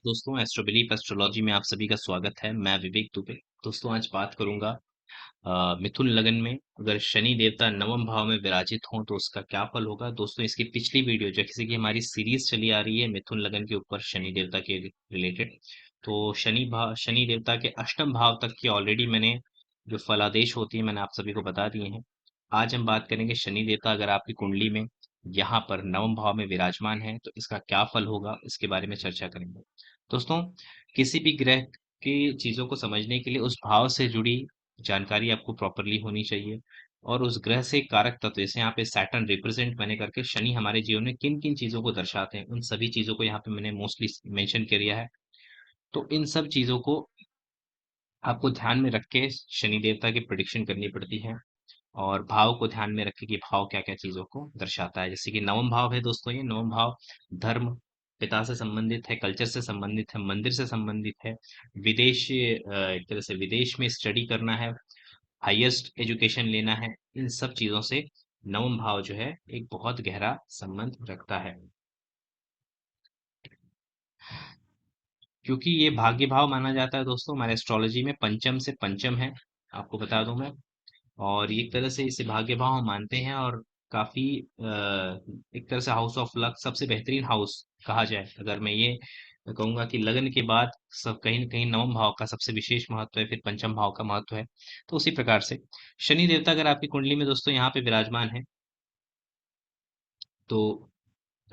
दोस्तों, एस्ट्रोबिलीफ एस्ट्रोलॉजी में आप सभी का स्वागत है। मैं विवेक दुबे। दोस्तों, आज बात करूंगा मिथुन लगन में अगर शनि देवता नवम भाव में विराजित हों तो उसका क्या फल होगा। दोस्तों, इसकी पिछली वीडियो जैसे कि हमारी सीरीज चली आ रही है मिथुन लगन के ऊपर शनि देवता के रिलेटेड, तो शनि देवता के अष्टम भाव तक की ऑलरेडी मैंने जो फलादेश होती है मैंने आप सभी को बता दिए हैं। आज हम बात करेंगे शनि देवता अगर आपकी कुंडली में यहाँ पर नवम भाव में विराजमान है तो इसका क्या फल होगा, इसके बारे में चर्चा करेंगे। दोस्तों, किसी भी ग्रह की चीजों को समझने के लिए उस भाव से जुड़ी जानकारी आपको प्रॉपरली होनी चाहिए। और उस ग्रह से कारक तत्व जैसे यहाँ पे सैटर्न रिप्रेजेंट मैंने करके शनि हमारे जीवन में किन किन चीजों को दर्शाते हैं उन सभी चीजों को यहाँ पे मैंने मोस्टली मेंशन किया है। तो इन सब चीजों को आपको ध्यान में रख के शनि देवता की प्रिडिक्शन करनी पड़ती है। और भाव को ध्यान में रखें कि भाव क्या-क्या चीज़ों को दर्शाता है। जैसे कि नवम भाव है दोस्तों, ये नवम भाव धर्म, पिता से संबंधित है, कल्चर से संबंधित है, मंदिर से संबंधित है, एक तरह से विदेश में स्टडी करना है, हाईएस्ट एजुकेशन लेना है। इन सब चीज़ों से नवम भाव जो है एक बहुत गहरा संबंध रखता है। क्योंकि ये भाग्य भाव माना जाता है दोस्तों, हमारे एस्ट्रोलॉजी में पंचम से पंचम है, आपको बता दूं मैं। और एक तरह से इसे भाग्य भाव हम मानते हैं और काफी एक तरह से हाउस ऑफ लक सबसे बेहतरीन हाउस कहा जाए अगर मैं ये कहूंगा कि लगन के बाद सब कहीं न कहीं नवम भाव का सबसे विशेष महत्व है, फिर पंचम भाव का महत्व है। तो उसी प्रकार से शनि देवता अगर आपकी कुंडली में दोस्तों यहाँ पे विराजमान है तो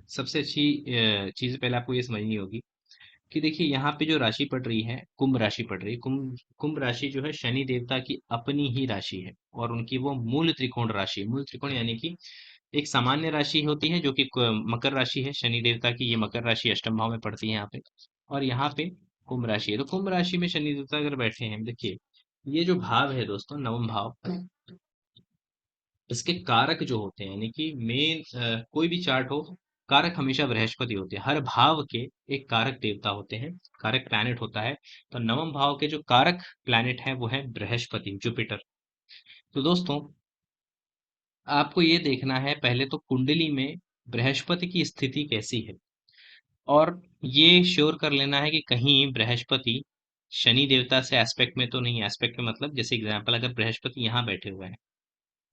सबसे अच्छी चीज पहले आपको ये समझनी होगी कि देखिए यहाँ पे जो राशि पड़ रही है कुंभ राशि पड़ रही है। कुंभ राशि जो है शनि देवता की अपनी ही राशि है और उनकी वो मूल त्रिकोण राशि, मूल त्रिकोण यानी कि एक सामान्य राशि होती है जो कि मकर राशि है शनि देवता की। ये मकर राशि अष्टम भाव में पड़ती है यहाँ पे। और यहाँ पे कुंभ राशि है, तो कुंभ राशि में शनि देवता अगर बैठे हैं, देखिए ये जो भाव है दोस्तों नवम भाव, इसके कारक जो होते हैं यानी कि मेन कोई भी चार्ट हो, कारक हमेशा बृहस्पति होते हैं। हर भाव के एक कारक देवता होते हैं, कारक प्लैनेट होता है। तो नवम भाव के जो कारक प्लैनेट है वो है बृहस्पति, जुपिटर। तो दोस्तों, आपको ये देखना है पहले तो कुंडली में बृहस्पति की स्थिति कैसी है। और ये श्योर कर लेना है कि कहीं बृहस्पति शनि देवता से एस्पेक्ट में तो नहीं। एस्पेक्ट में मतलब जैसे एग्जांपल अगर बृहस्पति यहाँ बैठे हुए हैं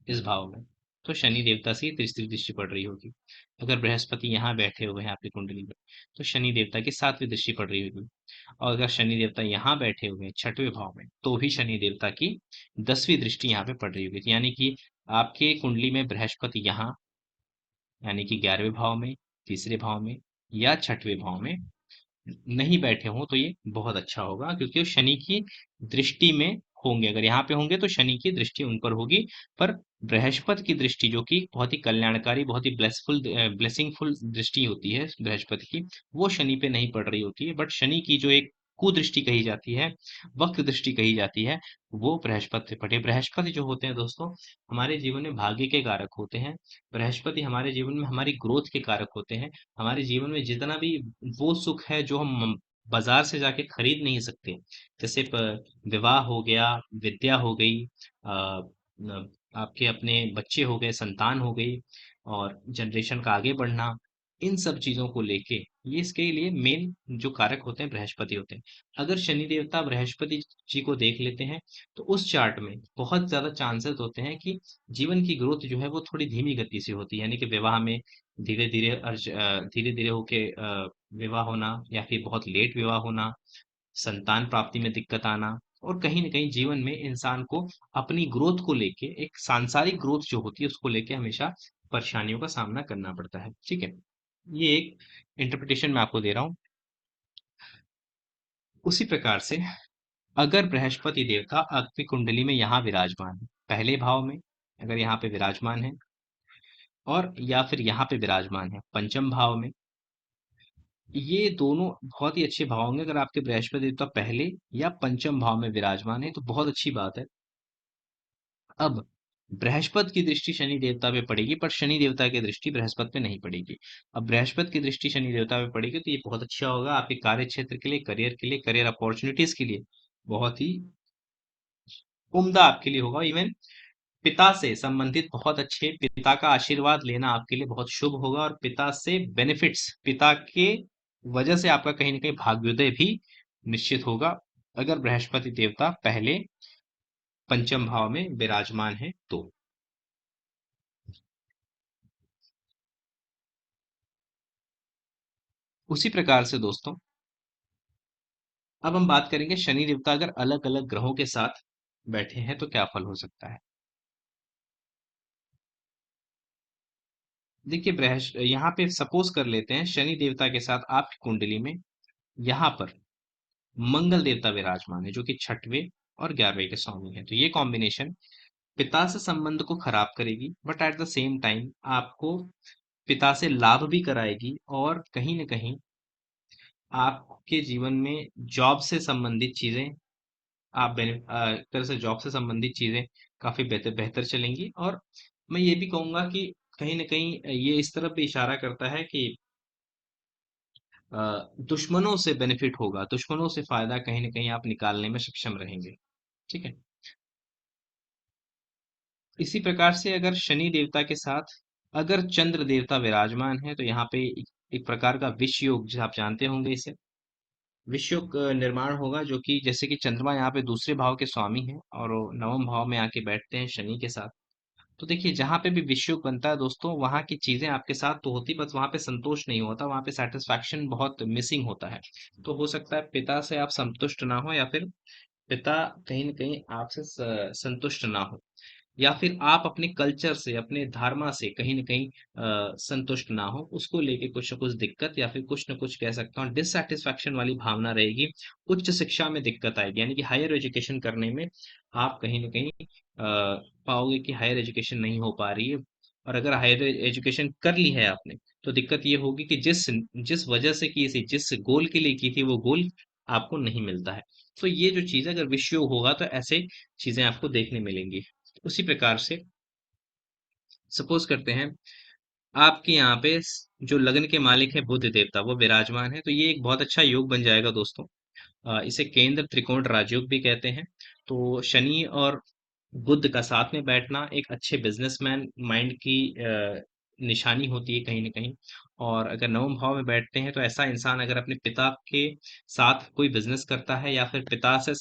इस भाव में तो शनि देवता से तीसरी दृष्टि पड़ रही होगी। अगर बृहस्पति यहाँ बैठे हुए हैं आपकी कुंडली में तो शनि देवता की सातवीं दृष्टि पड़ रही होगी। और अगर शनि देवता यहाँ बैठे हुए हैं छठवें भाव में तो भी शनि देवता की 10वीं दृष्टि यहाँ पे पड़ रही होगी। यानी कि आपके कुंडली में बृहस्पति यहाँ यानी कि 11वें भाव में, तीसरे भाव में या छठवें भाव में नहीं बैठे हों तो ये बहुत अच्छा होगा क्योंकि वो शनि की दृष्टि में होंगे। अगर यहाँ पे होंगे तो शनि की दृष्टि उन पर होगी। पर बृहस्पति की दृष्टि जो कि बहुत ही कल्याणकारी, बहुत ही ब्लेसिंगफुल दृष्टि होती है बृहस्पति की, वो शनि पे नहीं पड़ रही होती है। बट शनि की जो एक कुदृष्टि कही जाती है, वक्र दृष्टि कही जाती है, वो बृहस्पति पे पड़े। बृहस्पति जो होते हैं दोस्तों हमारे जीवन में भाग्य के कारक होते हैं। बृहस्पति हमारे जीवन में हमारी ग्रोथ के कारक होते हैं। हमारे जीवन में जितना भी वो सुख है जो हम बाजार से जाके खरीद नहीं सकते, जैसे विवाह हो गया, विद्या हो गई, आपके अपने बच्चे हो गए, संतान हो गई, और जनरेशन का आगे बढ़ना, इन सब चीजों को लेके ये इसके लिए मेन जो कारक होते हैं बृहस्पति होते हैं। अगर शनि देवता बृहस्पति जी को देख लेते हैं तो उस चार्ट में बहुत ज्यादा चांसेस होते हैं कि जीवन की ग्रोथ जो है वो थोड़ी धीमी गति से होती है। यानी कि विवाह में धीरे धीरे होके विवाह होना, या फिर बहुत लेट विवाह होना, संतान प्राप्ति में दिक्कत आना, और कहीं न कहीं जीवन में इंसान को अपनी ग्रोथ को लेके, एक सांसारिक ग्रोथ जो होती है उसको लेके हमेशा परेशानियों का सामना करना पड़ता है। ठीक है? ये एक इंटरप्रिटेशन मैं आपको दे रहा हूँ। उसी प्रकार से अगर बृहस्पति देवता आपकी कुंडली में यहाँ विराजमान है, पहले भाव में अगर यहाँ पे विराजमान है, और या फिर यहाँ पे विराजमान है पंचम भाव में, ये दोनों बहुत ही अच्छे भाव होंगे। अगर आपके बृहस्पति देवता पहले या पंचम भाव में विराजमान है तो बहुत अच्छी बात है। अब बृहस्पति की दृष्टि शनि देवता पे पड़ेगी पर शनि देवता की दृष्टि बृहस्पति पे नहीं पड़ेगी। अब बृहस्पति की दृष्टि शनि देवता पे पड़ेगी तो ये बहुत अच्छा होगा आपके कार्य क्षेत्र के लिए, करियर के लिए, करियर अपॉर्चुनिटीज के लिए बहुत ही उम्दा आपके लिए होगा। इवन पिता से संबंधित बहुत अच्छे, पिता का आशीर्वाद लेना आपके लिए बहुत शुभ होगा। और पिता से बेनिफिट्स, पिता के वजह से आपका कहीं ना कहीं भाग्योदय भी निश्चित होगा, अगर बृहस्पति देवता पहले पंचम भाव में विराजमान है तो। उसी प्रकार से दोस्तों, अब हम बात करेंगे शनि देवता अगर अलग अलग ग्रहों के साथ बैठे हैं तो क्या फल हो सकता है। देखिए यहाँ पे सपोज कर लेते हैं शनि देवता के साथ आपकी कुंडली में यहाँ पर मंगल देवता विराजमान है, जो कि छठवें और 11वें के स्वामी है। तो ये कॉम्बिनेशन पिता से संबंध को खराब करेगी, but at the same time आपको पिता से लाभ भी कराएगी, और कहीं ना कहीं आपके जीवन में जॉब से संबंधित चीजें, एक तरह से जॉब से संबंधित चीजें काफी बेहतर बेहतर चलेंगी। और मैं ये भी कहूंगा कि कहीं ना कहीं ये इस तरफ भी इशारा करता है कि दुश्मनों से बेनिफिट होगा, दुश्मनों से फायदा कहीं ना कहीं आप निकालने में सक्षम रहेंगे। ठीक है। इसी प्रकार से अगर शनि देवता के साथ अगर चंद्र देवता विराजमान है तो यहाँ पे एक प्रकार का विष योग, जो आप जानते होंगे इसे, विष योग निर्माण होगा, जो कि जैसे कि चंद्रमा यहाँ पे दूसरे भाव के स्वामी हैं और वो नवम भाव में आके बैठते हैं शनि के साथ। तो देखिए जहां पे भी विषयोग बनता है दोस्तों, वहां की चीजें आपके साथ तो होती, बस वहां पे संतोष नहीं होता, वहां पे सेटिस्फैक्शन बहुत मिसिंग होता है। तो हो सकता है पिता से आप संतुष्ट ना हो, या फिर पिता कहीं ना कहीं आपसे संतुष्ट ना हो, या फिर आप अपने कल्चर से, अपने धर्मा से कहीं न कहीं संतुष्ट ना हो, उसको लेके कुछ न कुछ दिक्कत, या फिर कुछ न कुछ कह सकता हूँ डिससैटिस्फैक्शन वाली भावना रहेगी। उच्च शिक्षा में दिक्कत आएगी, यानी कि हायर एजुकेशन करने में आप कहीं न कहीं पाओगे कि हायर एजुकेशन नहीं हो पा रही है। और अगर हायर एजुकेशन कर ली है आपने, तो दिक्कत ये होगी कि जिस जिस वजह से की थी, जिस गोल के लिए की थी, वो गोल आपको नहीं मिलता है। तो ये जो चीज़ है, अगर विषय होगा तो ऐसे चीज़ें आपको देखने मिलेंगी। उसी प्रकार से सपोज करते हैं आपके यहाँ पे जो लग्न के मालिक है बुध देवता, वो विराजमान है, तो ये एक बहुत अच्छा योग बन जाएगा दोस्तों। इसे केंद्र त्रिकोण राजयोग भी कहते हैं। तो शनि और बुध का साथ में बैठना एक अच्छे बिजनेसमैन माइंड की निशानी होती है कहीं ना कहीं। और अगर नवम भाव में बैठते हैं तो ऐसा इंसान अगर अपने पिता के साथ कोई बिजनेस करता है, या फिर पिता से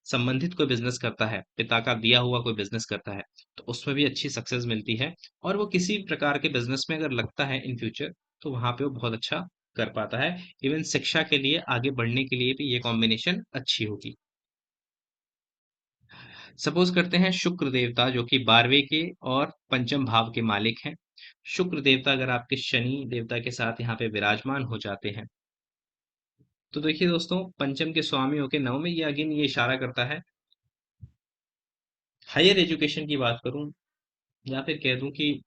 संबंधित कोई बिजनेस करता है, पिता का दिया हुआ कोई बिजनेस करता है, तो उसमें भी अच्छी सक्सेस मिलती है। और वो किसी प्रकार के बिजनेस में अगर लगता है इन फ्यूचर, तो वहां पे वो बहुत अच्छा कर पाता है। इवन शिक्षा के लिए आगे बढ़ने के लिए भी ये कॉम्बिनेशन अच्छी होगी। सपोज करते हैं शुक्र देवता, जो कि 12वें के और पंचम भाव के मालिक हैं। शुक्र देवता अगर आपके शनि देवता के साथ यहाँ पे विराजमान हो जाते हैं, तो देखिए दोस्तों, पंचम के स्वामी होके नव में, ये अगेन ये इशारा करता है, हायर एजुकेशन की बात करूं, या फिर कह दूं कि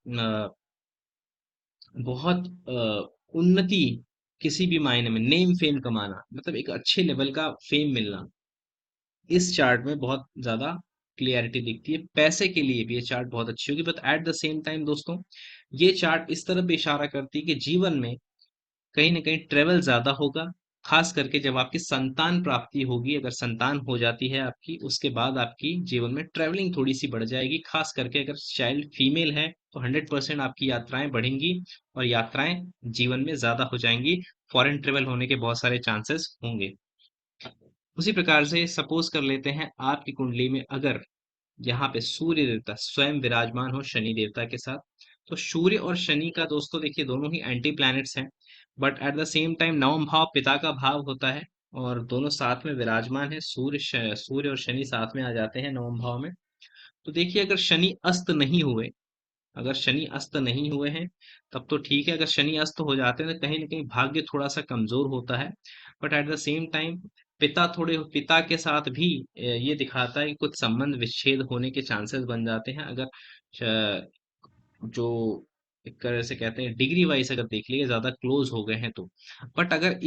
बहुत उन्नति, किसी भी मायने में नेम फेम कमाना, मतलब एक अच्छे लेवल का फेम मिलना, इस चार्ट में बहुत ज्यादा क्लियरिटी दिखती है। पैसे के लिए भी ये चार्ट बहुत अच्छी होगी, but at the same time दोस्तों, ये चार्ट इस तरफ भी इशारा करती है कि जीवन में कहीं ना कहीं ट्रेवल ज्यादा होगा। खास करके जब आपकी संतान प्राप्ति होगी, अगर संतान हो जाती है आपकी, उसके बाद आपकी जीवन में ट्रेवलिंग थोड़ी सी बढ़ जाएगी। खास करके अगर चाइल्ड फीमेल है तो 100% आपकी यात्राएं बढ़ेंगी, और यात्राएं जीवन में ज्यादा हो जाएंगी। फॉरेन ट्रेवल होने के बहुत सारे चांसेस होंगे। उसी प्रकार से सपोज कर लेते हैं आपकी कुंडली में अगर यहाँ पे सूर्य देवता स्वयं विराजमान हो शनि देवता के साथ, तो सूर्य और शनि का दोस्तों देखिए दोनों ही एंटी प्लैनेट्स हैं, but at the same time नवम भाव पिता का भाव होता है, और दोनों साथ में विराजमान है। सूर्य और शनि साथ में आ जाते हैं नवम भाव में। तो देखिए अगर शनि अस्त नहीं हुए, अगर शनि अस्त नहीं हुए हैं तब तो ठीक है। अगर शनि अस्त हो जाते हैं तो कहीं ना कहीं भाग्य थोड़ा सा कमजोर होता है, but at the same time पिता के साथ भी ये दिखाता है कि कुछ संबंध विच्छेद होने के चांसेस बन जाते हैं, अगर जो एक तरह से कहते हैं डिग्री वाइज अगर देख लिए ज्यादा क्लोज हो गए हैं तो। बट अगर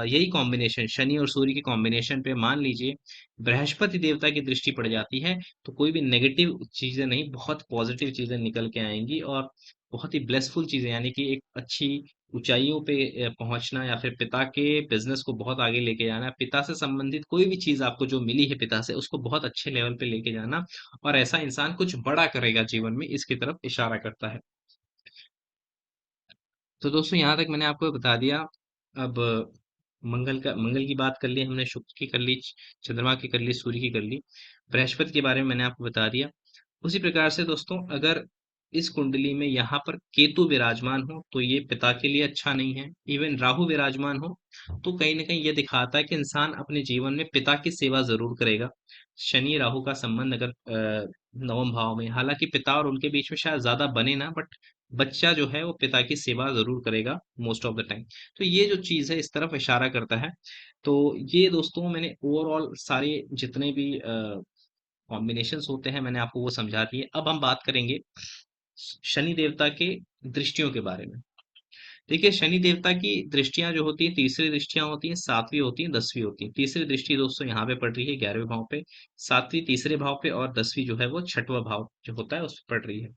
यही कॉम्बिनेशन शनि और सूर्य के कॉम्बिनेशन पे मान लीजिए बृहस्पति देवता की दृष्टि पड़ जाती है, तो कोई भी नेगेटिव चीजें नहीं, बहुत पॉजिटिव चीजें निकल के आएंगी, और बहुत ही ब्लेसफुल चीजें, यानी कि एक अच्छी ऊंचाइयों पे पहुंचना, या फिर पिता के बिजनेस को बहुत आगे लेके जाना, पिता से संबंधित कोई भी चीज आपको जो मिली है पिता से, उसको बहुत अच्छे लेवल पे लेके जाना, और ऐसा इंसान कुछ बड़ा करेगा जीवन में, इसकी तरफ इशारा करता है। तो दोस्तों यहाँ तक मैंने आपको बता दिया अब मंगल की बात कर ली हमने, शुक्र की कर ली, चंद्रमा की कर ली, सूर्य की कर ली, बृहस्पति के बारे में मैंने आपको बता दिया। उसी प्रकार से दोस्तों, अगर इस कुंडली में यहाँ पर केतु विराजमान हो तो ये पिता के लिए अच्छा नहीं है। इवन राहु विराजमान हो तो कहीं ना कहीं ये दिखाता है कि इंसान अपने जीवन में पिता की सेवा जरूर करेगा। शनि राहु का संबंध अगर नवम भाव में, हालांकि पिता और उनके बीच में शायद ज्यादा बने ना, बट बच्चा जो है वो पिता की सेवा जरूर करेगा मोस्ट ऑफ द टाइम। तो ये जो चीज है इस तरफ इशारा करता है। तो ये दोस्तों मैंने ओवरऑल सारे जितने भी कॉम्बिनेशंस होते हैं मैंने आपको वो समझा दिए। अब हम बात करेंगे शनि देवता के दृष्टियों के बारे में। देखिए, शनि देवता की दृष्टियां जो होती हैं, तीसरी दृष्टियां होती हैं, सातवीं होती हैं, 10वीं होती हैं। तीसरी दृष्टि दोस्तों यहाँ पे पड़ रही है 11वें भाव पे, सातवीं तीसरे भाव पे, और 10वीं जो है वो छठवां भाव जो होता है उस पर पड़ रही है।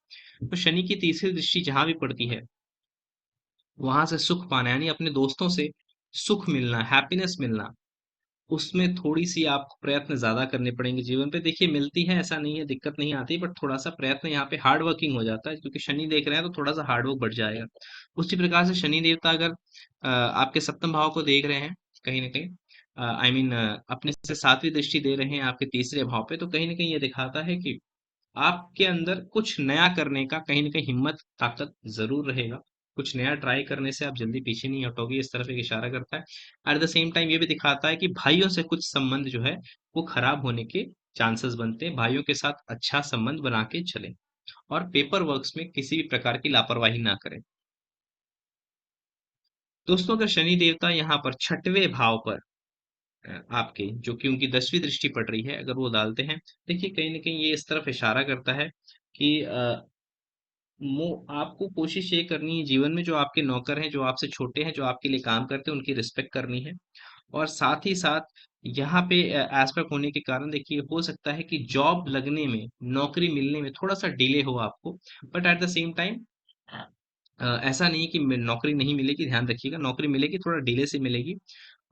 तो शनि की तीसरी दृष्टि जहां भी पड़ती है वहां से सुख पाना, यानी अपने दोस्तों से सुख मिलना, हैप्पीनेस मिलना, उसमें थोड़ी-सी आपको प्रयत्न ज़्यादा करने पड़ेंगे जीवन पे। देखिए, मिलती है ऐसा नहीं है, दिक्कत नहीं आती, बट थोड़ा-सा प्रयत्न यहाँ पे हार्ड वर्किंग हो जाता है, क्योंकि शनि देख रहे हैं तो थोड़ा-सा हार्ड वर्क बढ़ जाएगा। उसी प्रकार से शनि देवता अगर आपके सप्तम भाव को देख रहे हैं कहीं न कहीं, आई मीन अपने से 7वीं दृष्टि दे रहे हैं आपके तीसरे भाव पे, तो कहीं न कहीं ये दिखाता है कि आपके अंदर कुछ नया करने का कहीं न कहीं हिम्मत, ताकत ज़रूर रहेगा। कुछ नया ट्राई करने से आप जल्दी पीछे नहीं हटोगे, इस तरफ एक इशारा करता है। एट द सेम टाइम ये भी दिखाता है कि भाइयों से कुछ संबंध जो है, वो खराब होने के चांसेस बनते हैं। भाइयों के साथ अच्छा संबंध बना के चलें और पेपर वर्क्स में किसी भी प्रकार की लापरवाही ना करें। दोस्तों, अगर शनि देवता यहाँ पर छठवें भाव पर आपके, जो कि उनकी 10वीं दृष्टि पड़ रही है, अगर वो डालते हैं, देखिए कहीं न कहीं ये इस तरफ इशारा करता है कि मो आपको कोशिश ये करनी है जीवन में, जो आपके नौकर हैं, जो आपसे छोटे हैं, जो आपके लिए काम करते हैं, उनकी रिस्पेक्ट करनी है। और साथ ही साथ यहाँ पे एस्पेक्ट होने के कारण देखिए हो सकता है कि जॉब लगने में, नौकरी मिलने में थोड़ा सा डिले हो आपको, but at the same time ऐसा नहीं है कि नौकरी नहीं मिलेगी। ध्यान रखिएगा, नौकरी मिलेगी, थोड़ा डिले से मिलेगी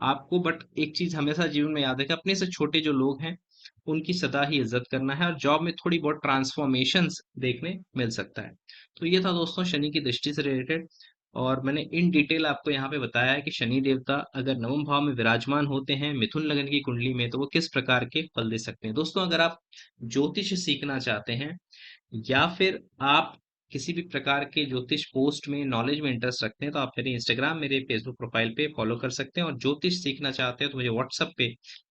आपको, बट एक चीज हमेशा जीवन में याद रखें, अपने से छोटे जो लोग हैं उनकी सदा ही इज्जत करना है, और जॉब में थोड़ी बहुत ट्रांसफॉर्मेशंस देखने मिल सकता है। तो ये था दोस्तों शनि की दृष्टि से रिलेटेड, और मैंने इन डिटेल आपको यहाँ पे बताया है कि शनि देवता अगर नवम भाव में विराजमान होते हैं मिथुन लग्न की कुंडली में, तो वो किस प्रकार के फल दे सकते हैं। दोस्तों, अगर आप ज्योतिष सीखना चाहते हैं, या फिर आप किसी भी प्रकार के ज्योतिष पोस्ट में, नॉलेज में इंटरेस्ट रखते हैं, तो आप मेरे इंस्टाग्राम, मेरे फेसबुक प्रोफाइल पे फॉलो कर सकते हैं। और ज्योतिष सीखना चाहते हैं तो मुझे व्हाट्सएप पे,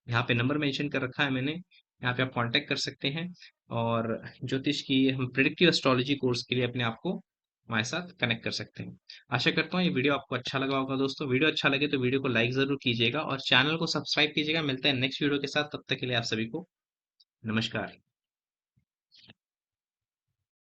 यहाँ पे नंबर मेंशन कर रखा है मैंने, यहाँ पे आप कांटेक्ट कर सकते हैं। और ज्योतिष की, हम प्रिडिक्टिव एस्ट्रोलॉजी कोर्स के लिए अपने आप को हमारे साथ कनेक्ट कर सकते हैं। आशा करता हूँ ये वीडियो आपको अच्छा लगा होगा दोस्तों। वीडियो अच्छा लगे तो वीडियो को लाइक जरूर कीजिएगा और चैनल को सब्सक्राइब कीजिएगा। मिलते हैं नेक्स्ट वीडियो के साथ, तब तक के लिए आप सभी को नमस्कार।